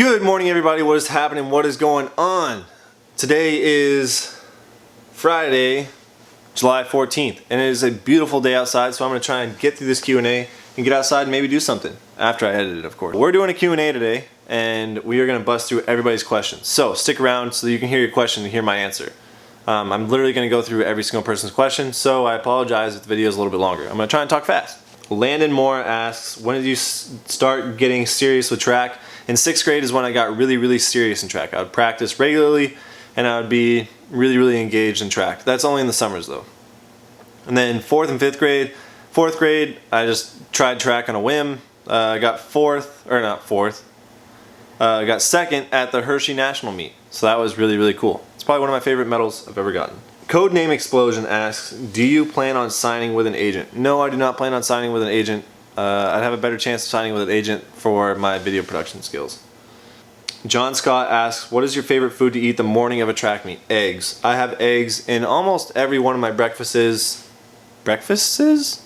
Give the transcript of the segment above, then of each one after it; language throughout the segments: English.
Good morning, everybody. What is happening? What is going on? Today is Friday, July 14th, and it is a beautiful day outside, so I'm going to try and get through this Q&A and get outside and maybe do something after I edit it, of course. We're doing a Q&A today, and we are going to bust through everybody's questions. So stick around so that you can hear your question and hear my answer. I'm literally going to go through every single person's question, so I apologize if the video is a little bit longer. I'm going to try and talk fast. Landon Moore asks, when did you start getting serious with track? In 6th grade is when I got really serious in track. I would practice regularly and I would be really engaged in track. That's only in the summers though. And then 4th and 5th grade. 4th grade, I just tried track on a whim. I got got 2nd at the Hershey National Meet. So that was really cool. It's probably one of my favorite medals I've ever gotten. Codename Explosion asks, do you plan on signing with an agent? No, I do not plan on signing with an agent. I'd have a better chance of signing with an agent for my video production skills. John Scott asks, what is your favorite food to eat the morning of a track meet? Eggs. I have eggs in almost every one of my breakfasts. Breakfast?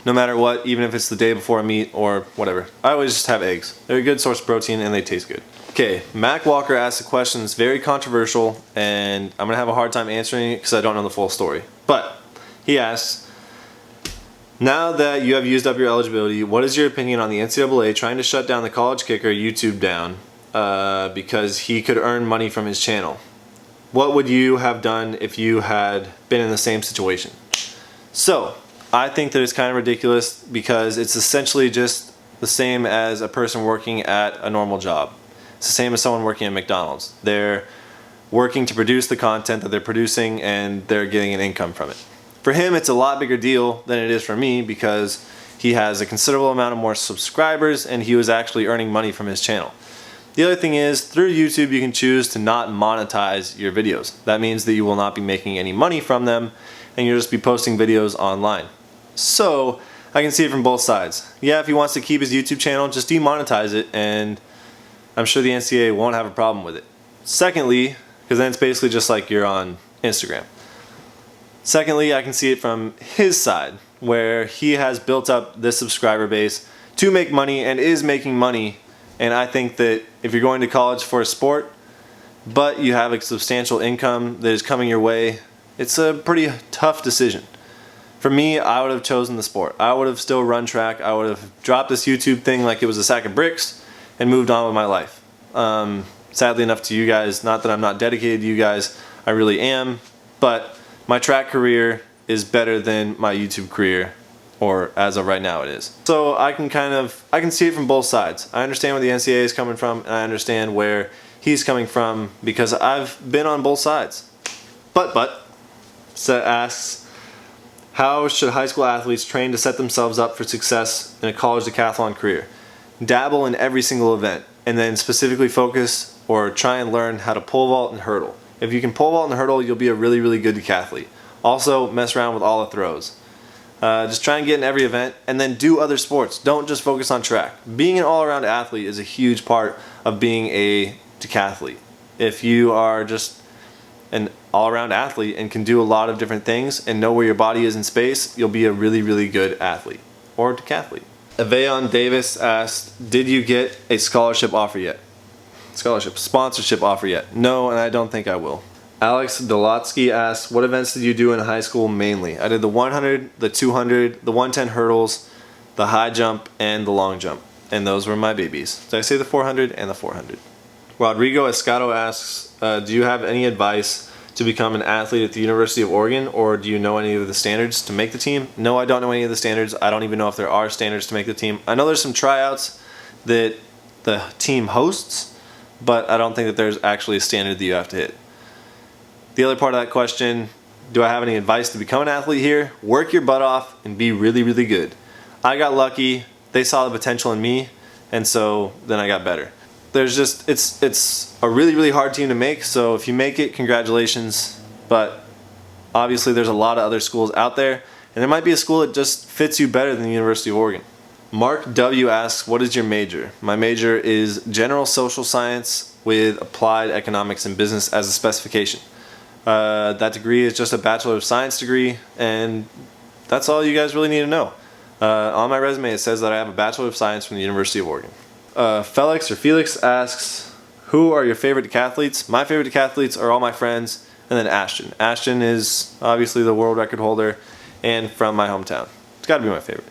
No matter what, even if it's the day before a meet or whatever. I always just have eggs. They're a good source of protein and they taste good. Okay, Mac Walker asks a question that's very controversial and I'm going to have a hard time answering it because I don't know the full story. But he asks, now that you have used up your eligibility, what is your opinion on the NCAA trying to shut down the college kicker YouTube down because he could earn money from his channel? What would you have done if you had been in the same situation? So, I think that it's kind of ridiculous because it's essentially just the same as a person working at a normal job. It's the same as someone working at McDonald's. They're working to produce the content that they're producing and they're getting an income from it. For him, it's a lot bigger deal than it is for me because he has a considerable amount of more subscribers and he was actually earning money from his channel. The other thing is, through YouTube you can choose to not monetize your videos. That means that you will not be making any money from them and you'll just be posting videos online. So, I can see it from both sides. Yeah, if he wants to keep his YouTube channel, just demonetize it and I'm sure the NCAA won't have a problem with it. Secondly, because then it's basically just like you're on Instagram. Secondly, I can see it from his side, where he has built up this subscriber base to make money and is making money. And I think that if you're going to college for a sport, but you have a substantial income that is coming your way, it's a pretty tough decision. For me, I would have chosen the sport. I would have still run track. I would have dropped this YouTube thing like it was a sack of bricks and moved on with my life. Sadly enough to you guys, not that I'm not dedicated to you guys, I really am, but my track career is better than my YouTube career, or as of right now it is. So I can see it from both sides. I understand where the NCAA is coming from, and I understand where he's coming from because I've been on both sides. But asks, how should high school athletes train to set themselves up for success in a college decathlon career? Dabble in every single event, and then specifically focus or try and learn how to pole vault and hurdle. If you can pole vault and hurdle, you'll be a really good decathlete. Also, mess around with all the throws. Just try and get in every event, and then do other sports. Don't just focus on track. Being an all-around athlete is a huge part of being a decathlete. If you are just an all-around athlete and can do a lot of different things and know where your body is in space, you'll be a really good athlete or decathlete. Avayon Davis asked, did you get a sponsorship offer yet? No, and I don't think I will. Alex Dolotsky asks, what events did you do in high school mainly? I did the 100, the 200, the 110 hurdles, the high jump, and the long jump. And those were my babies. Did I say the 400 and the 400? Rodrigo Escato asks, do you have any advice to become an athlete at the University of Oregon, or do you know any of the standards to make the team? No, I don't know any of the standards. I don't even know if there are standards to make the team. I know there's some tryouts that the team hosts, but I don't think that there's actually a standard that you have to hit. The other part of that question, do I have any advice to become an athlete here? Work your butt off and be really good. I got lucky, they saw the potential in me, and so then I got better. There's just, it's a really hard team to make, so if you make it, congratulations, but obviously there's a lot of other schools out there, and there might be a school that just fits you better than the University of Oregon. Mark W. asks, what is your major? My major is General Social Science with Applied Economics and Business as a specification. That degree is just a Bachelor of Science degree, and that's all you guys really need to know. On my resume, it says that I have a Bachelor of Science from the University of Oregon. Felix asks, who are your favorite decathletes? My favorite decathletes are all my friends, and then Ashton. Ashton is obviously the world record holder and from my hometown. It's got to be my favorite.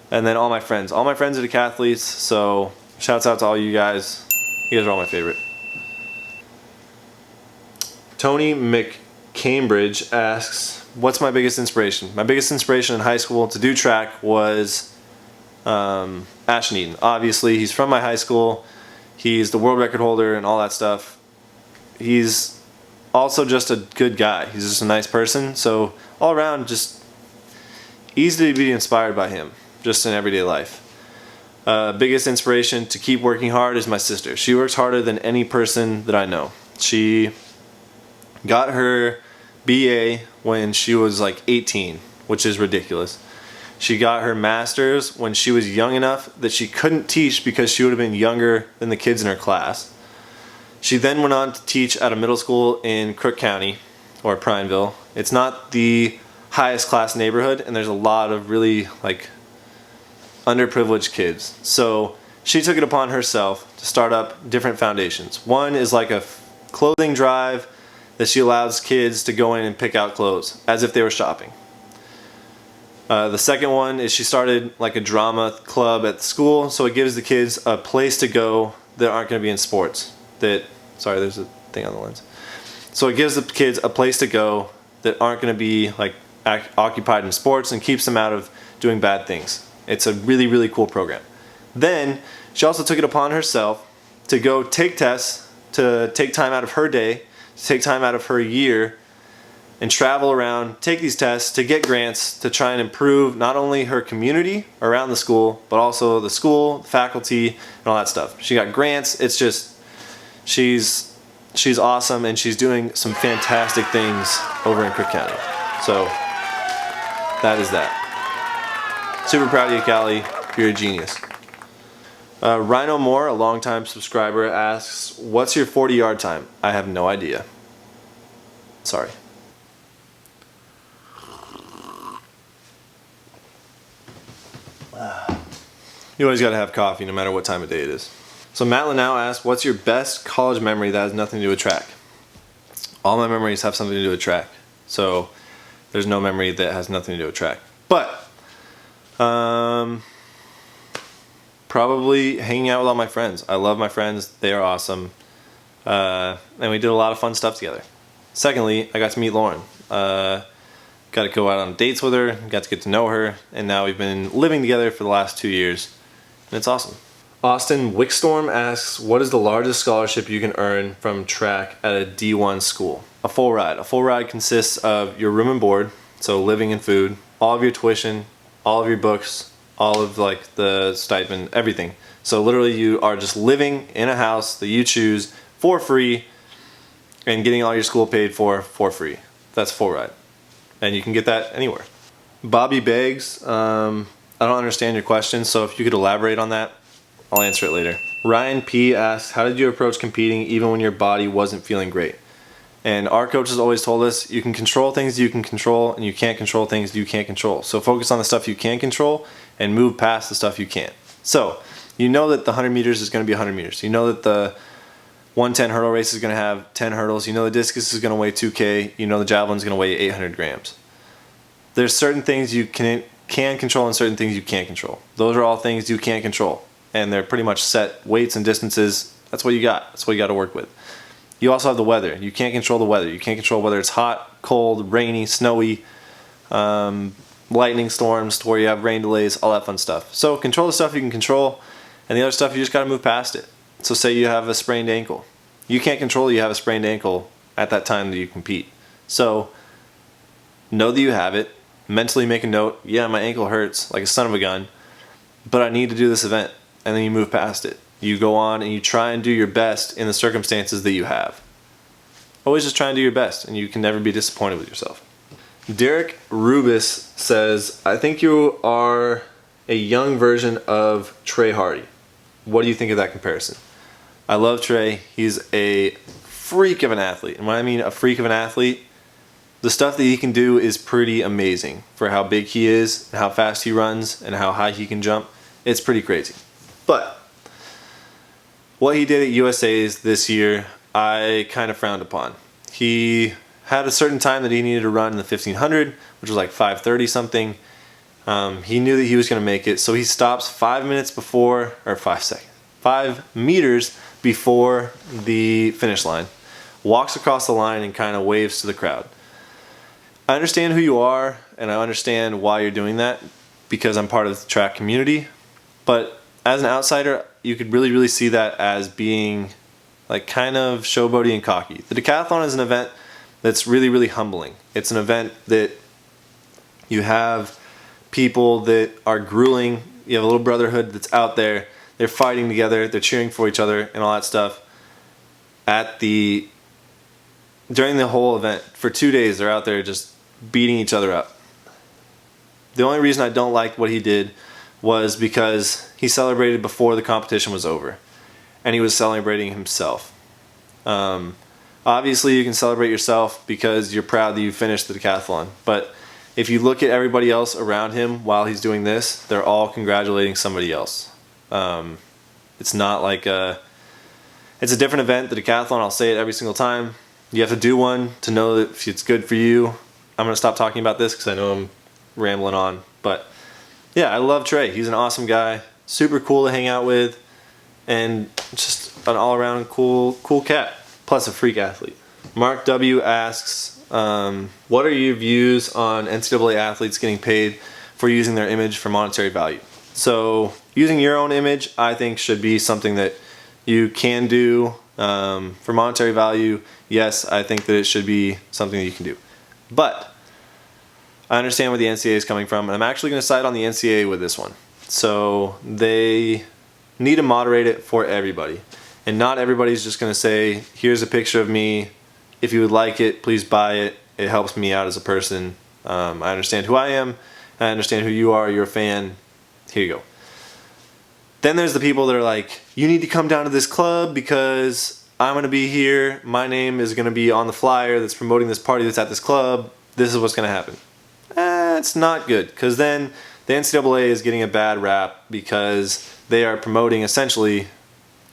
And then all my friends. All my friends are decathletes, so shouts out to all you guys. You guys are all my favorite. Tony McCambridge asks, what's my biggest inspiration? My biggest inspiration in high school to do track was Ashton Eaton. Obviously, he's from my high school. He's the world record holder and all that stuff. He's also just a good guy. He's just a nice person. So all around, just easy to be inspired by him, just in everyday life. Biggest inspiration to keep working hard is my sister. She works harder than any person that I know. She got her BA when she was like 18, which is ridiculous. She got her master's when she was young enough that she couldn't teach because she would have been younger than the kids in her class. She then went on to teach at a middle school in Crook County, or Prineville. It's not the highest class neighborhood, and there's a lot of really like underprivileged kids. So she took it upon herself to start up different foundations. One is like a clothing drive that she allows kids to go in and pick out clothes as if they were shopping. The second one is she started like a drama club at the school, so it gives the kids a place to go that aren't going to be in sports. Sorry, there's a thing on the lens. So it gives the kids a place to go that aren't going to be like occupied in sports and keeps them out of doing bad things. It's a really, really cool program. Then she also took it upon herself to go take tests, to take time out of her day, to take time out of her year and travel around, take these tests to get grants to try and improve not only her community around the school, but also the school, faculty, and all that stuff. She got grants. It's just, she's awesome, and she's doing some fantastic things over in Crook County. So that is that. Super proud of you, Callie. You're a genius. Rhino Moore, a longtime subscriber, asks, what's your 40-yard time? I have no idea. Sorry. You always got to have coffee no matter what time of day it is. So Matt Lanau asks, what's your best college memory that has nothing to do with track? All my memories have something to do with track. So there's no memory that has nothing to do with track. But probably hanging out with all my friends. I love my friends. They are awesome. And we did a lot of fun stuff together. Secondly, I got to meet Lauren. Got to go out on dates with her, got to get to know her, and now we've been living together for the last 2 years, and it's awesome. Austin Wickstorm asks, what is the largest scholarship you can earn from track at a D1 school? A full ride. A full ride consists of your room and board, so living and food, all of your tuition, all of your books, all of like the stipend, everything. So literally you are just living in a house that you choose for free and getting all your school paid for free. That's a full ride. And you can get that anywhere. Bobby Beggs, I don't understand your question, so if you could elaborate on that, I'll answer it later. Ryan P asks, how did you approach competing even when your body wasn't feeling great? And our coach has always told us, you can control things you can control, and you can't control things you can't control. So focus on the stuff you can control and move past the stuff you can't. So you know that the 100 meters is going to be 100 meters. You know that the 110 hurdle race is going to have 10 hurdles. You know the discus is going to weigh 2K. You know the javelin is going to weigh 800 grams. There's certain things you can control and certain things you can't control. Those are all things you can't control. And they're pretty much set weights and distances. That's what you got. That's what you got to work with. You also have the weather. You can't control the weather. You can't control whether it's hot, cold, rainy, snowy, lightning storms to where you have rain delays, all that fun stuff. So control the stuff you can control, and the other stuff you just got to move past it. So say you have a sprained ankle. You can't control you have a sprained ankle at that time that you compete. So know that you have it. Mentally make a note. Yeah, my ankle hurts like a son of a gun, but I need to do this event. And then you move past it. You go on and you try and do your best in the circumstances that you have. Always just try and do your best, and you can never be disappointed with yourself. Derek Rubis says, I think you are a young version of Trey Hardy. What do you think of that comparison? I love Trey. He's a freak of an athlete. And when I mean a freak of an athlete, The stuff that he can do is pretty amazing for how big he is, and how fast he runs, and how high he can jump. It's pretty crazy. But what he did at USA's this year, I kind of frowned upon. He had a certain time that he needed to run in the 1500, which was like 5:30 something. He knew that he was going to make it, so he stops 5 minutes before, or 5 seconds, 5 meters before the finish line, walks across the line and kind of waves to the crowd. I understand who you are, and I understand why you're doing that, because I'm part of the track community, but as an outsider, you could really see that as being like kind of showboaty and cocky. The decathlon is an event that's really humbling. It's an event that you have people that are grueling. You have a little brotherhood that's out there. They're fighting together. They're cheering for each other and all that stuff. During the whole event, for 2 days, they're out there just beating each other up. The only reason I don't like what he did was because he celebrated before the competition was over, and he was celebrating himself. Obviously, you can celebrate yourself because you're proud that you finished the decathlon, but if you look at everybody else around him while he's doing this, they're all congratulating somebody else. It's not like it's a different event, the decathlon. I'll say it every single time. You have to do one to know that if it's good for you. I'm going to stop talking about this because I know I'm rambling on. But yeah, I love Trey. He's an awesome guy. Super cool to hang out with. And just an all-around cool cat. Plus a freak athlete. Mark W. asks, what are your views on NCAA athletes getting paid for using their image for monetary value? So using your own image, I think, should be something that you can do for monetary value. Yes, I think that it should be something that you can do. But I understand where the NCAA is coming from, and I'm actually going to side on the NCAA with this one. So they need to moderate it for everybody. And not everybody's just going to say, here's a picture of me. If you would like it, please buy it. It helps me out as a person. I understand who I am. I understand who you are. You're a fan. Here you go. Then there's the people that are like, you need to come down to this club because I'm going to be here. My name is going to be on the flyer that's promoting this party that's at this club. This is what's going to happen. It's not good, because then the NCAA is getting a bad rap because they are promoting essentially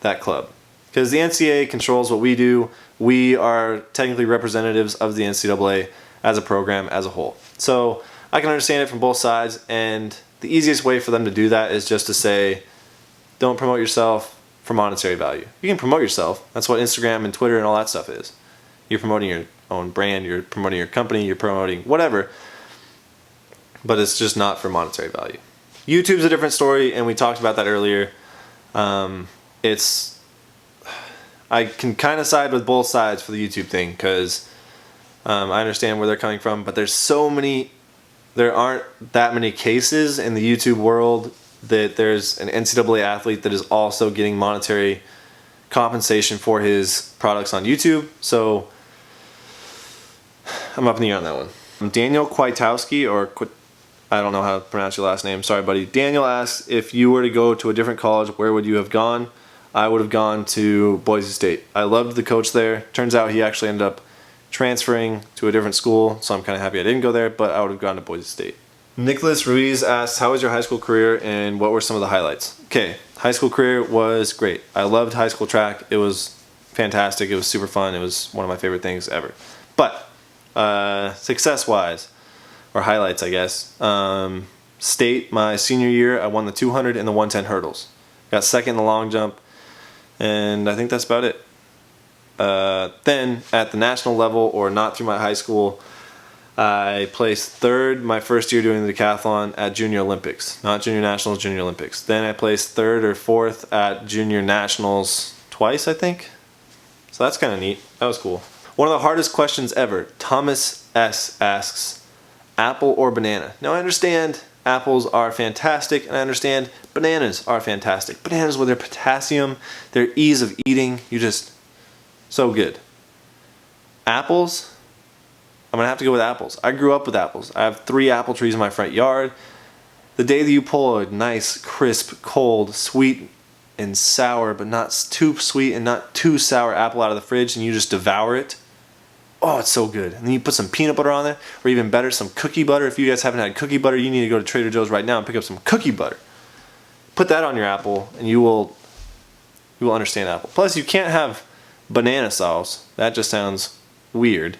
that club. Because the NCAA controls what we do. We are technically representatives of the NCAA as a program as a whole. So I can understand it from both sides, and the easiest way for them to do that is just to say, don't promote yourself for monetary value. You can promote yourself. That's what Instagram and Twitter and all that stuff is. You're promoting your own brand, you're promoting your company, you're promoting whatever, but it's just not for monetary value. YouTube's a different story, and we talked about that earlier. I can kind of side with both sides for the YouTube thing, because I understand where they're coming from, but there aren't that many cases in the YouTube world that there's an NCAA athlete that is also getting monetary compensation for his products on YouTube. So I'm up in the air on that one. Daniel Kwiatkowski, I don't know how to pronounce your last name. Sorry, buddy. Daniel asks, if you were to go to a different college, where would you have gone? I would have gone to Boise State. I loved the coach there. Turns out he actually ended up transferring to a different school, so I'm kind of happy I didn't go there, but I would have gone to Boise State. Nicholas Ruiz asks, how was your high school career and what were some of the highlights? Okay, high school career was great. I loved high school track. It was fantastic. It was super fun. It was one of my favorite things ever. But success-wise, or highlights, I guess, state, my senior year, I won the 200 and the 110 hurdles. Got second in the long jump, and I think that's about it. Then, at the national level, or not through my high school, I placed third my first year doing the decathlon at Junior Olympics. Not Junior Nationals, Junior Olympics. Then I placed third or fourth at Junior Nationals twice, I think. So that's kind of neat. That was cool. One of the hardest questions ever. Thomas S. asks, apple or banana? Now I understand apples are fantastic, and I understand bananas are fantastic. Bananas with their potassium, their ease of eating, so good. Apples? I'm going to have to go with apples. I grew up with apples. I have 3 apple trees in my front yard. The day that you pull a nice, crisp, cold, sweet and sour, but not too sweet and not too sour apple out of the fridge and you just devour it, oh, it's so good. And then you put some peanut butter on there, or even better, some cookie butter. If you guys haven't had cookie butter, you need to go to Trader Joe's right now and pick up some cookie butter. Put that on your apple, and you will understand apple. Plus, you can't have banana sauce. That just sounds weird.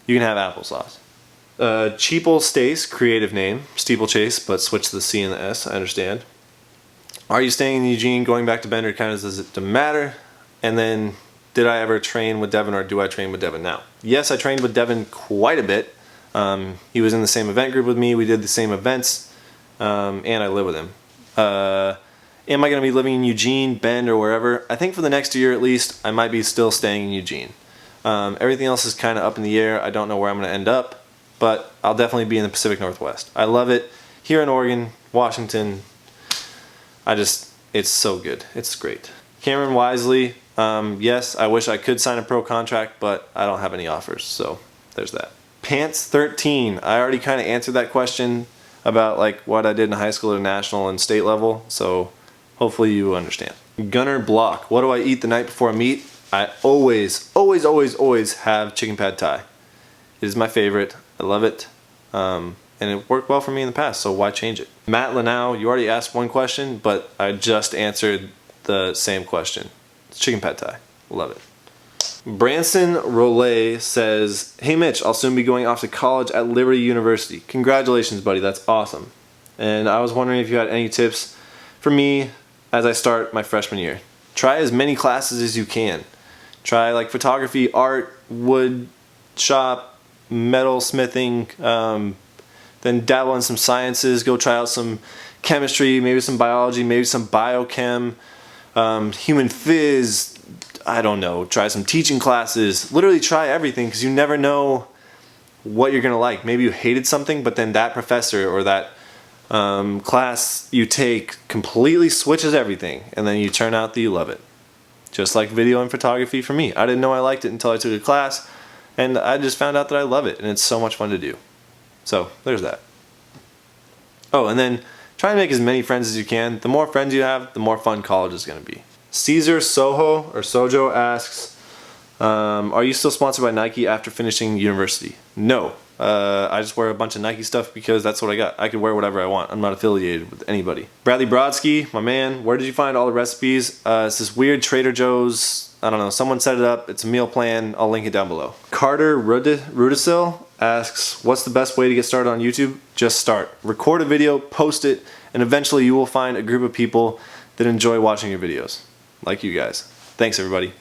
You can have applesauce. Cheeple Stace, creative name. Steeplechase, but switch the C and the S, I understand. Are you staying in Eugene, going back to Bender, kind of does it matter? And then, did I ever train with Devin, or do I train with Devin now? Yes, I trained with Devin quite a bit. He was in the same event group with me. We did the same events, and I live with him. Am I going to be living in Eugene, Bend, or wherever? I think for the next year at least, I might be still staying in Eugene. Everything else is kind of up in the air. I don't know where I'm going to end up, but I'll definitely be in the Pacific Northwest. I love it. Here in Oregon, Washington, it's so good. It's great. Cameron Wisely, yes, I wish I could sign a pro contract, but I don't have any offers, so there's that. Pants 13, I already kind of answered that question about like what I did in high school at national and state level, so hopefully you understand. Gunner Block, what do I eat the night before a meet? I always have chicken pad thai. It is my favorite. I love it. And it worked well for me in the past, so why change it? Matt Lanau, you already asked one question, but I just answered the same question. It's chicken pad thai. Love it. Branson Rollet says, hey Mitch, I'll soon be going off to college at Liberty University. Congratulations, buddy. That's awesome. And I was wondering if you had any tips for me as I start my freshman year. Try as many classes as you can. Try like photography, art, wood shop, metal smithing, then dabble in some sciences. Go try out some chemistry, maybe some biology, maybe some biochem, human phys, I don't know. Try some teaching classes. Literally try everything, because you never know what you're going to like. Maybe you hated something, but then that professor or that class you take completely switches everything, and then you turn out that you love it. Just like video and photography for me. I didn't know I liked it until I took a class, and I just found out that I love it, and it's so much fun to do. So there's that. Oh, and then try and make as many friends as you can. The more friends you have, the more fun college is going to be. Caesar Soho or Sojo asks, are you still sponsored by Nike after finishing university? No. I just wear a bunch of Nike stuff because that's what I got. I can wear whatever I want. I'm not affiliated with anybody. Bradley Brodsky, my man, where did you find all the recipes? It's this weird Trader Joe's, I don't know, someone set it up. It's a meal plan. I'll link it down below. Carter Rudisil asks, what's the best way to get started on YouTube? Just start. Record a video, post it, and eventually you will find a group of people that enjoy watching your videos. Like you guys. Thanks everybody.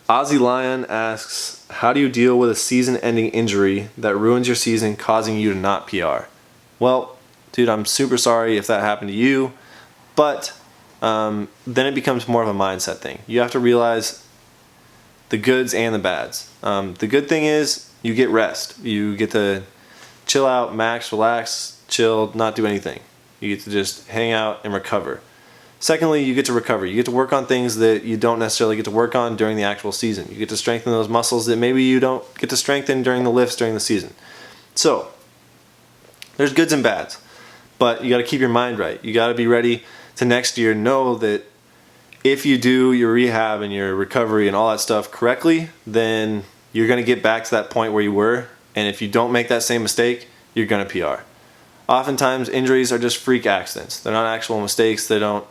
Ozzy Lion asks, how do you deal with a season-ending injury that ruins your season, causing you to not PR? Well, dude, I'm super sorry if that happened to you, but then it becomes more of a mindset thing. You have to realize the goods and the bads. The good thing is you get rest. You get to chill out, max, relax, chill, not do anything. You get to just hang out and recover. Secondly, you get to recover. You get to work on things that you don't necessarily get to work on during the actual season. You get to strengthen those muscles that maybe you don't get to strengthen during the lifts during the season. So, there's goods and bads. But you got to keep your mind right. You got to be ready to next year know that if you do your rehab and your recovery and all that stuff correctly, then you're going to get back to that point where you were. And if you don't make that same mistake, you're going to PR. Oftentimes, injuries are just freak accidents. They're not actual mistakes. They don't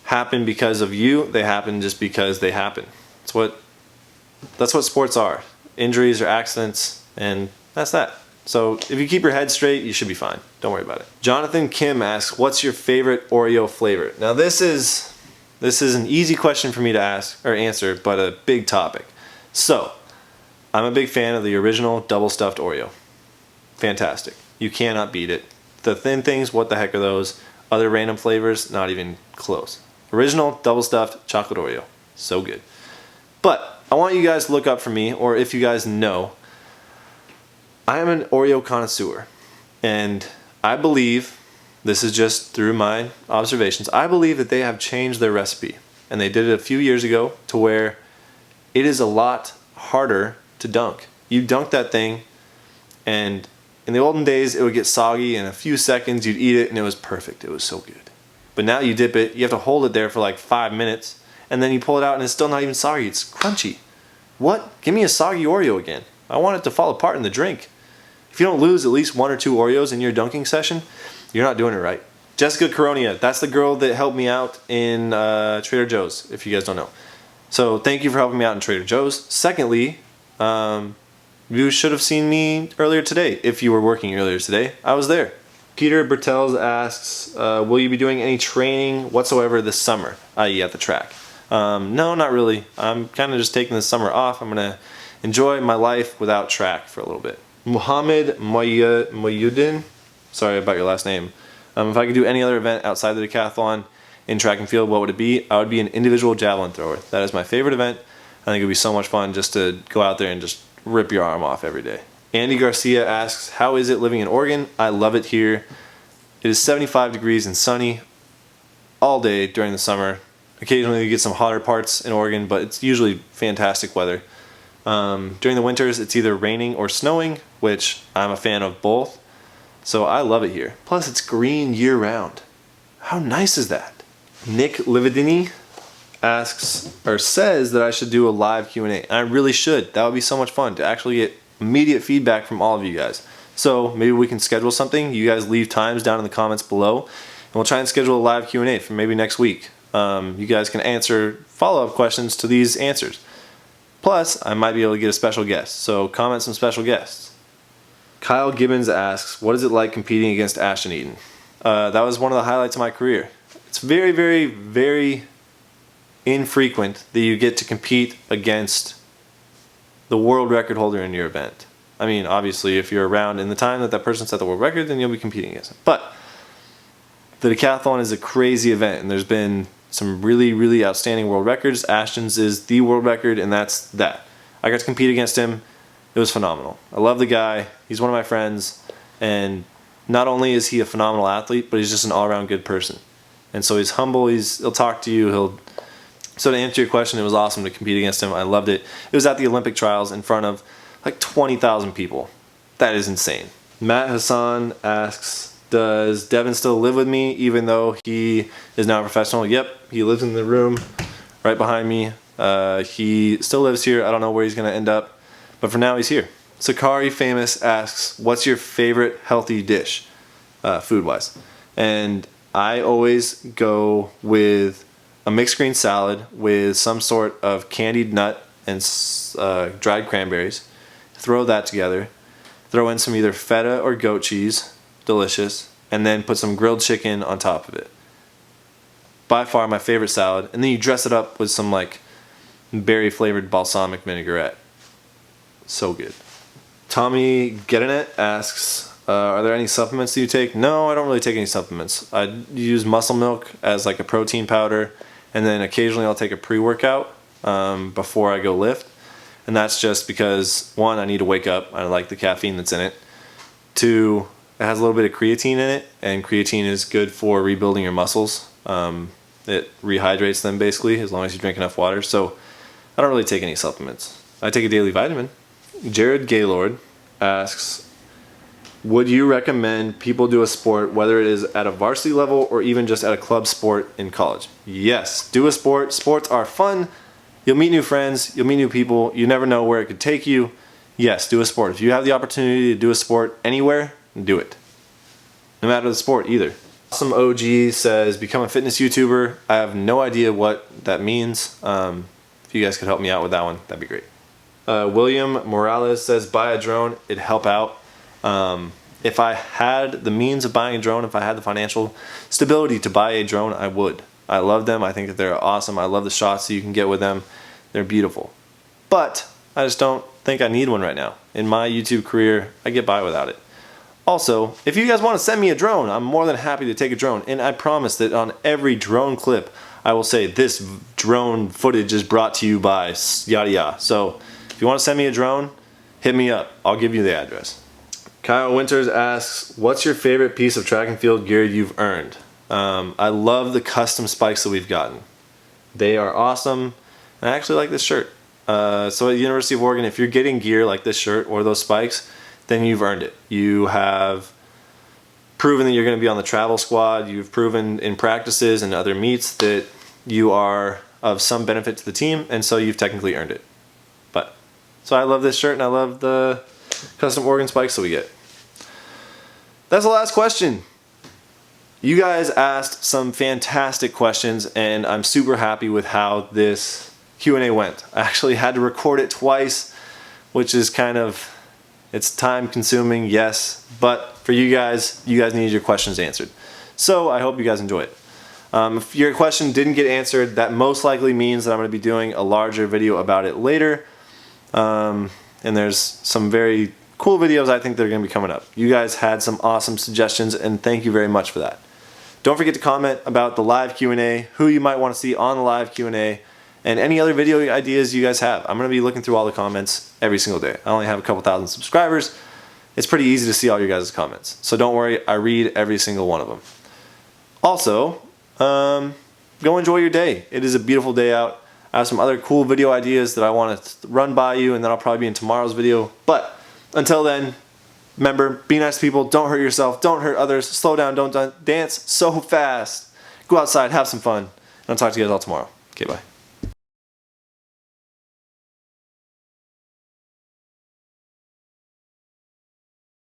happen because of you. They happen just because they happen. That's what sports are. Injuries are accidents, and that's that. So if you keep your head straight, you should be fine. Don't worry about it. Jonathan Kim asks, what's your favorite Oreo flavor? Now this is an easy question for me to ask or answer, but a big topic. So I'm a big fan of the original double stuffed Oreo. Fantastic. You cannot beat it. The thin things, what the heck are those? Other random flavors, not even close. Original double stuffed chocolate Oreo. So good. But I want you guys to look up for me, or if you guys know, I am an Oreo connoisseur. And I believe, this is just through my observations, I believe that they have changed their recipe. And they did it a few years ago to where it is a lot harder to dunk. You dunk that thing, and in the olden days it would get soggy in a few seconds, you'd eat it, and it was perfect. It was so good. But now you dip it, you have to hold it there for like 5 minutes, and then you pull it out and it's still not even soggy, it's crunchy. What? Give me a soggy Oreo again. I want it to fall apart in the drink. If you don't lose at least 1 or 2 Oreos in your dunking session, you're not doing it right. Jessica Coronia, that's the girl that helped me out in Trader Joe's, if you guys don't know. So thank you for helping me out in Trader Joe's. Secondly, you should have seen me earlier today. If you were working earlier today, I was there. Peter Bertels asks, will you be doing any training whatsoever this summer, i.e. at the track? No, not really. I'm kind of just taking the summer off. I'm going to enjoy my life without track for a little bit. Muhammad Moyuddin, sorry about your last name. If I could do any other event outside the decathlon in track and field, what would it be? I would be an individual javelin thrower. That is my favorite event. I think it would be so much fun just to go out there and just rip your arm off every day. Andy Garcia asks, how is it living in Oregon? I love it here. It is 75 degrees and sunny all day during the summer. Occasionally you get some hotter parts in Oregon, but it's usually fantastic weather. During the winters, it's either raining or snowing, which I'm a fan of both. So I love it here. Plus, it's green year-round. How nice is that? Nick Lividini asks, or says that I should do a live Q&A. And I really should. That would be so much fun to actually get immediate feedback from all of you guys. So maybe we can schedule something. You guys leave times down in the comments below, and we'll try and schedule a live Q&A for maybe next week. You guys can answer follow-up questions to these answers. Plus, I might be able to get a special guest. So comment some special guests. Kyle Gibbons asks, what is it like competing against Ashton Eaton? That was one of the highlights of my career. It's very, very, very infrequent that you get to compete against the world record holder in your event. I mean, obviously, if you're around in the time that that person set the world record, then you'll be competing against him. But the decathlon is a crazy event, and there's been some really, really outstanding world records. Ashton's is the world record, and that's that. I got to compete against him. It was phenomenal. I love the guy. He's one of my friends, and not only is he a phenomenal athlete, but he's just an all-around good person. And so he's humble. He'll talk to you. So to answer your question, it was awesome to compete against him. I loved it. It was at the Olympic trials in front of like 20,000 people. That is insane. Matt Hassan asks, does Devin still live with me even though he is now a professional? Yep, he lives in the room right behind me. He still lives here. I don't know where he's going to end up. But for now, he's here. Sakari Famous asks, what's your favorite healthy dish, food-wise? And I always go with a mixed green salad with some sort of candied nut and dried cranberries. Throw that together. Throw in some either feta or goat cheese, delicious, and then put some grilled chicken on top of it. By far my favorite salad. And then you dress it up with some like berry-flavored balsamic vinaigrette. So good. Tommy Gettinet asks, are there any supplements that you take? No, I don't really take any supplements. I use muscle milk as like a protein powder, and then occasionally I'll take a pre-workout before I go lift. And that's just because, one, I need to wake up. I like the caffeine that's in it. Two, it has a little bit of creatine in it, and creatine is good for rebuilding your muscles. It rehydrates them basically, as long as you drink enough water. So I don't really take any supplements. I take a daily vitamin. Jared Gaylord asks, would you recommend people do a sport, whether it is at a varsity level or even just at a club sport in college? Yes, do a sport. Sports are fun. You'll meet new friends. You'll meet new people. You never know where it could take you. Yes, do a sport. If you have the opportunity to do a sport anywhere, do it. No matter the sport either. Some OG says, become a fitness YouTuber. I have no idea what that means. If you guys could help me out with that one, that'd be great. William Morales says, buy a drone. It'd help out. If I had the means of buying a drone, if I had the financial stability to buy a drone, I would. I love them. I think that they're awesome. I love the shots that you can get with them. They're beautiful. But I just don't think I need one right now. In my YouTube career, I get by without it. Also, if you guys want to send me a drone, I'm more than happy to take a drone. And I promise that on every drone clip, I will say this drone footage is brought to you by yada yada. So if you want to send me a drone, hit me up. I'll give you the address. Kyle Winters asks, what's your favorite piece of track and field gear you've earned? I love the custom spikes that we've gotten. They are awesome. And I actually like this shirt. So at the University of Oregon, if you're getting gear like this shirt or those spikes, then you've earned it. You have proven that you're going to be on the travel squad. You've proven in practices and other meets that you are of some benefit to the team, and so you've technically earned it. But So I love this shirt and I love the custom organ spikes that we get. That's the last question. You guys asked some fantastic questions and I'm super happy with how this Q&A went. I actually had to record it twice, which is kind of, it's time consuming, yes, but for you guys needed your questions answered. So I hope you guys enjoy it. If your question didn't get answered, that most likely means that I'm going to be doing a larger video about it later. And there's some very cool videos I think that are going to be coming up. You guys had some awesome suggestions and thank you very much for that. Don't forget to comment about the live Q&A, who you might want to see on the live Q&A, and any other video ideas you guys have. I'm going to be looking through all the comments every single day. I only have a couple thousand subscribers. It's pretty easy to see all your guys' comments. So don't worry, I read every single one of them. Also, go enjoy your day. It is a beautiful day out. I have some other cool video ideas that I want to run by you, and then I'll probably be in tomorrow's video. But until then, remember, be nice to people, don't hurt yourself, don't hurt others, slow down, don't dance so fast. Go outside, have some fun, and I'll talk to you guys all tomorrow. Okay, bye.